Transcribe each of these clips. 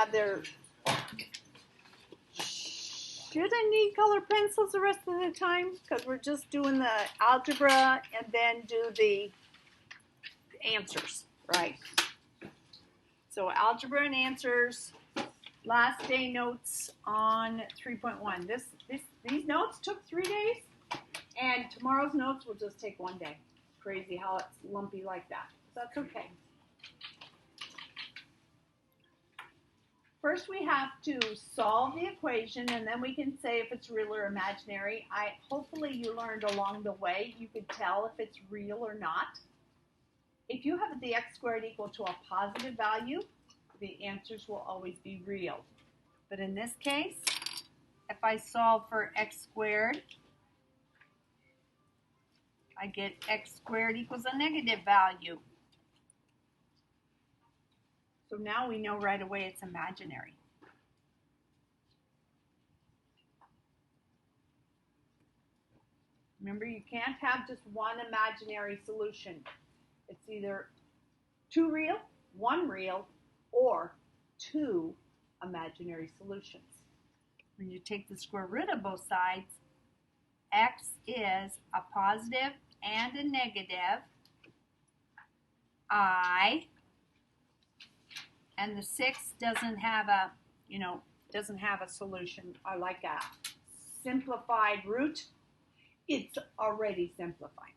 have their, should I need color pencils the rest of the time? Because we're just doing the algebra and then do the answers, right? So algebra and answers, last day notes on 3.1. These notes took 3 days, and tomorrow's notes will just take 1 day. Crazy how it's lumpy like that. That's okay. First, we have to solve the equation, and then we can say if it's real or imaginary. Hopefully you learned along the way. You could tell if it's real or not. If you have the x squared equal to a positive value, the answers will always be real. But in this case, if I solve for x squared, I get x squared equals a negative value. So now we know right away it's imaginary. Remember, you can't have just one imaginary solution. It's either 2 real, 1 real, or 2 imaginary solutions. When you take the square root of both sides, x is a positive and a negative, I, and the 6 doesn't have a, doesn't have a solution, or like a simplified root. It's already simplified.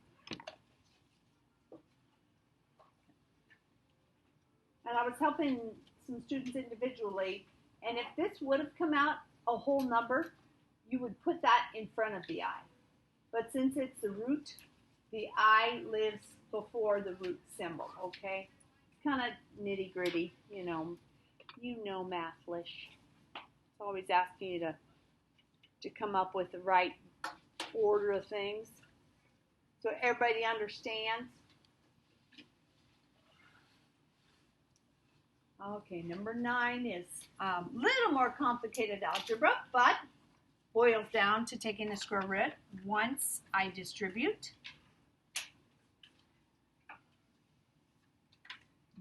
And I was helping some students individually, and if this would have come out a whole number, you would put that in front of the I. But since it's the root, the I lives before the root symbol, okay? Kind of nitty gritty, you know mathlish. It's always asking you to come up with the right order of things so everybody understands. Okay, number 9 is a little more complicated algebra, but boils down to taking the square root once I distribute.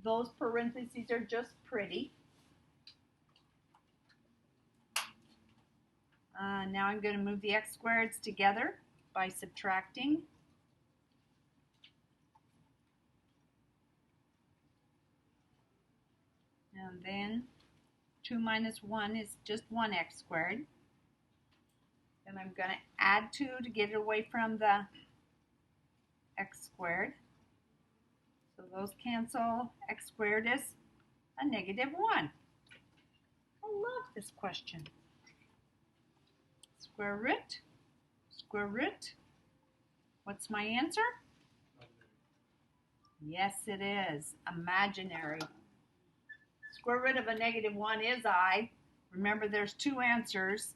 Those parentheses are just pretty. Now I'm going to move the x squareds together by subtracting. And then 2 minus 1 is just 1x squared. Then I'm going to add 2 to get it away from the x squared. So those cancel. X squared is a negative 1. I love this question. Square root. What's my answer? Yes, it is. Imaginary. Square root of a negative 1 is I. Remember, there's 2 answers.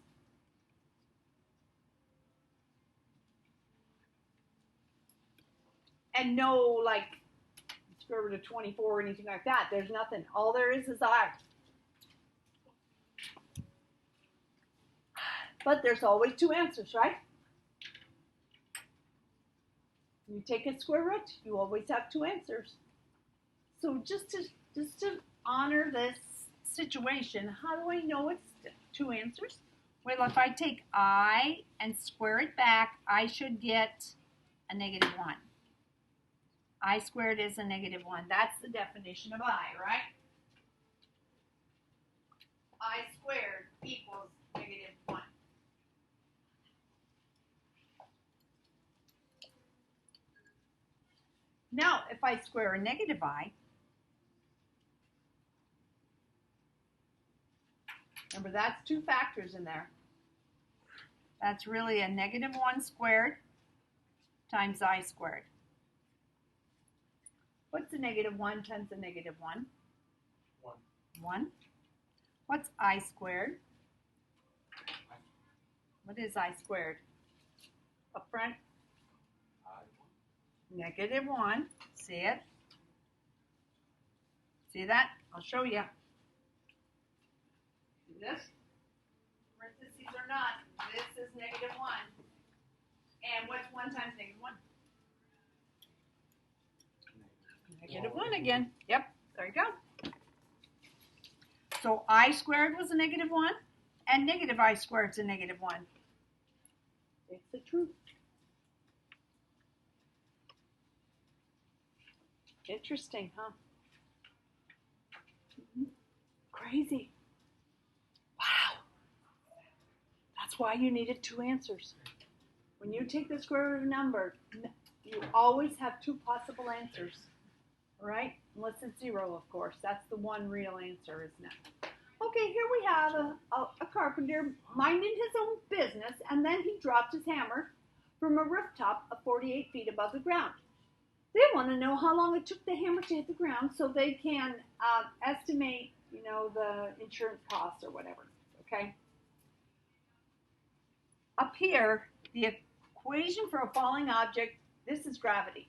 And no, like, square root of 24 or anything like that. There's nothing. All there is I. But there's always 2 answers, right? You take a square root, you always have 2 answers. So just to honor this situation, how do I know it's 2 answers? Well, if I take I and square it back, I should get a negative 1. I squared is a negative 1. That's the definition of I, right? I squared equals negative 1. Now, if I square a negative I, remember that's 2 factors in there. That's really a negative 1 squared times I squared. What's a negative 1 times a negative 1? 1. What's I squared? What is I squared? Up front? Negative 1. See it? See that? I'll show you. See this? Parentheses or not, this is negative 1. And what's 1 times negative 1? Negative 1 again. Yep, there you go. so I squared was a negative 1, and negative I squared is a negative 1. It's the truth. Interesting, huh? Crazy. Wow. That's why you needed 2 answers. When you take the square root of a number, you always have 2 possible answers. All right? Unless it's 0, of course. That's the one real answer, isn't it? Okay, here we have a carpenter minding his own business, and then he dropped his hammer from a rooftop of 48 feet above the ground. They want to know how long it took the hammer to hit the ground so they can estimate, the insurance costs or whatever, okay? Up here, the equation for a falling object, this is gravity.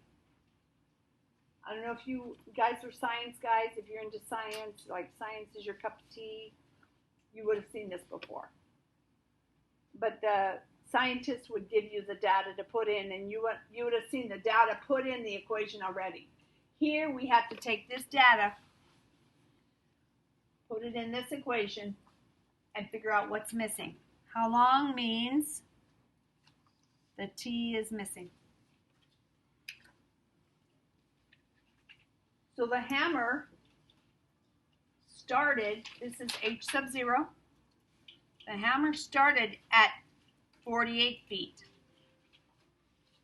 I don't know if you guys are science guys, if you're into science, like science is your cup of tea, you would have seen this before. But the scientists would give you the data to put in, and you would have seen the data put in the equation already. Here we have to take this data, put it in this equation, and figure out what's missing. How long means the t is missing. So the hammer started, this is h sub 0. The hammer started at 48 feet.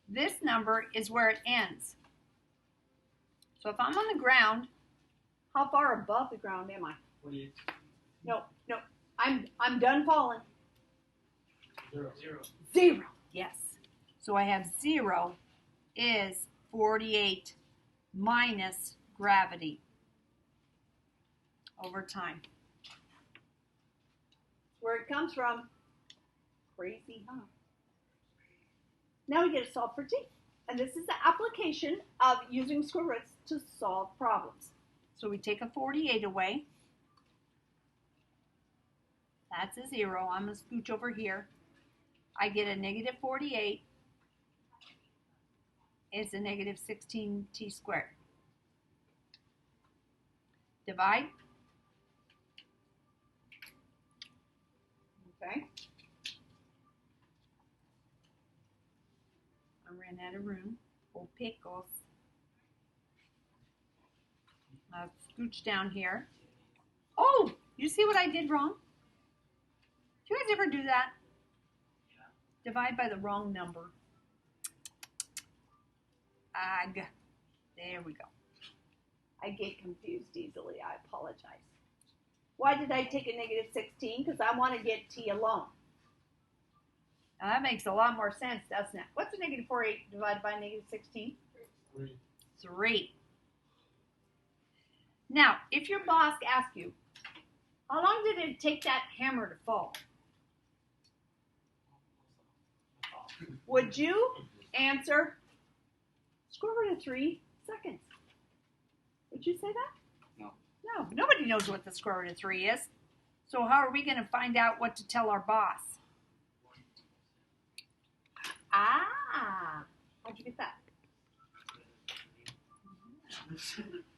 This number is where it ends. So if I'm on the ground, how far above the ground am I? 48. No, I'm done falling. 0. 0, yes. So I have 0 is 48 minus gravity over time. Where it comes from. Crazy, huh? Now we get to solve for t. And this is the application of using square roots to solve problems. So we take a 48 away. That's a 0. I'm going to scooch over here. I get a negative 48 is a negative 16t squared. Divide. Okay. I ran out of room. Oh, pickles. I'll scooch down here. Oh, you see what I did wrong? Do you guys ever do that? Divide by the wrong number. Ag. There we go. I get confused easily. I apologize. Why did I take a negative 16? Because I want to get t alone. Now that makes a lot more sense, doesn't it? What's a negative 48 divided by negative 16? 3. 3. Now, if your boss asks you, how long did it take that hammer to fall? Would you answer square root of 3 seconds? Would you say that? No. No, nobody knows what the square root of 3 is. So how are we going to find out what to tell our boss? Ah, how'd you get that?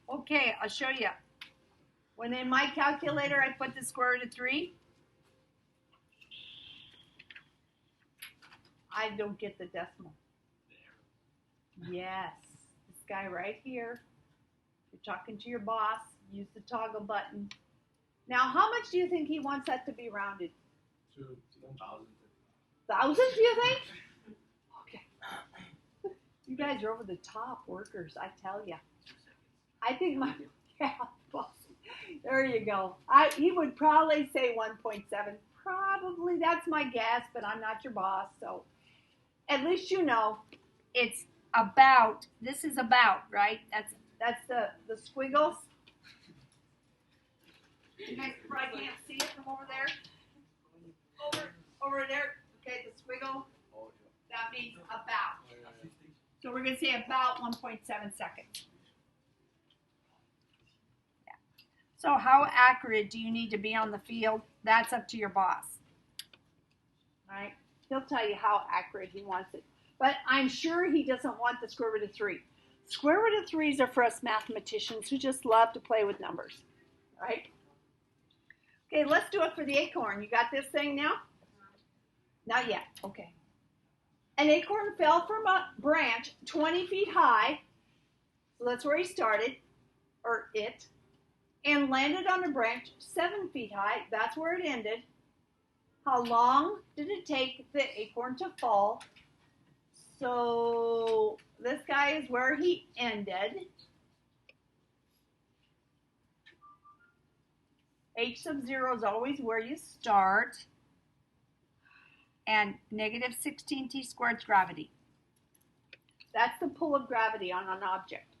Okay, I'll show you. When in my calculator I put the square root of 3, I don't get the decimal. Yes, this guy right here. You're talking to your boss, use the toggle button. Now, how much do you think he wants that to be rounded? To 1,000. 1,000, do you think? Okay. You guys are over the top workers, I tell you. I think my, yeah, boss. There you go. He would probably say 1.7. Probably, that's my guess, but I'm not your boss, so at least you know it's about, this is about, right? That's the squiggles. You guys probably can't see it from over there. Over there, okay, the squiggle, that means about. So we're going to say about 1.7 seconds. Yeah. So how accurate do you need to be on the field? That's up to your boss. All right? He'll tell you how accurate he wants it. But I'm sure he doesn't want the square root of 3. Square root of 3s are for us mathematicians who just love to play with numbers. Right? Okay, let's do it for the acorn. You got this thing now? Not yet. Okay. An acorn fell from a branch 20 feet high, so that's where he started, or it, and landed on a branch 7 feet high, that's where it ended. How long did it take the acorn to fall? So this guy is where he ended. H sub 0 is always where you start. And negative 16t squared is gravity. That's the pull of gravity on an object.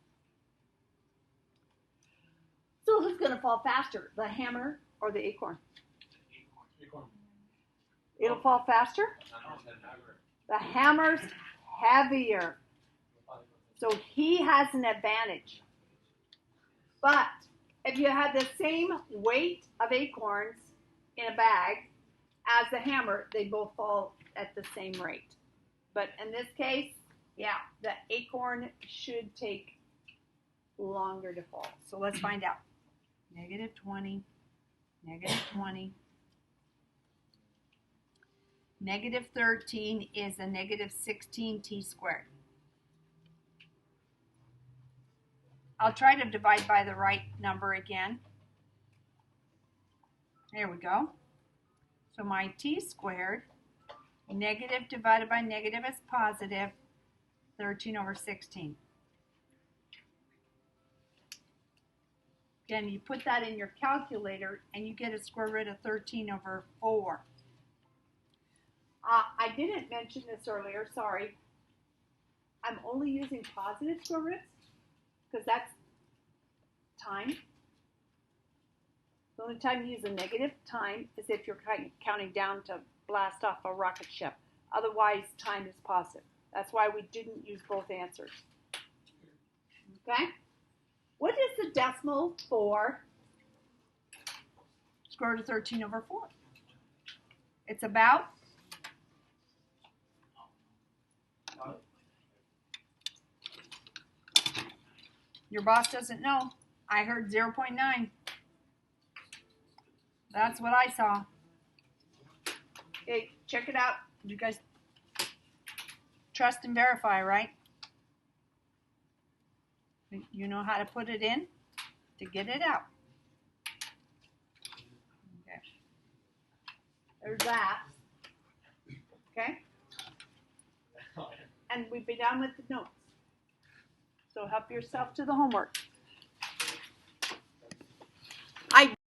So who's going to fall faster, the hammer or the acorn? Acorn. It'll fall faster? The hammer's heavier. So he has an advantage. But if you had the same weight of acorns in a bag as the hammer, they both fall at the same rate. But in this case, yeah, the acorn should take longer to fall. So let's find out. Negative 20, negative 20. Negative 13 is a negative 16t squared. I'll try to divide by the right number again. There we go. So my t squared, negative divided by negative is positive, 13 over 16. Again, you put that in your calculator and you get a square root of 13 over 4. I didn't mention this earlier, sorry. I'm only using positive square roots because that's time. The only time you use a negative time is if you're counting down to blast off a rocket ship. Otherwise, time is positive. That's why we didn't use both answers. Okay? What is the decimal for? Square root of 13 over 4. It's about your boss doesn't know. I heard 0.9. That's what I saw. Okay, check it out. You guys trust and verify, right? You know how to put it in to get it out. Okay. There's that. Okay? And we've been done with the notes. So help yourself to the homework.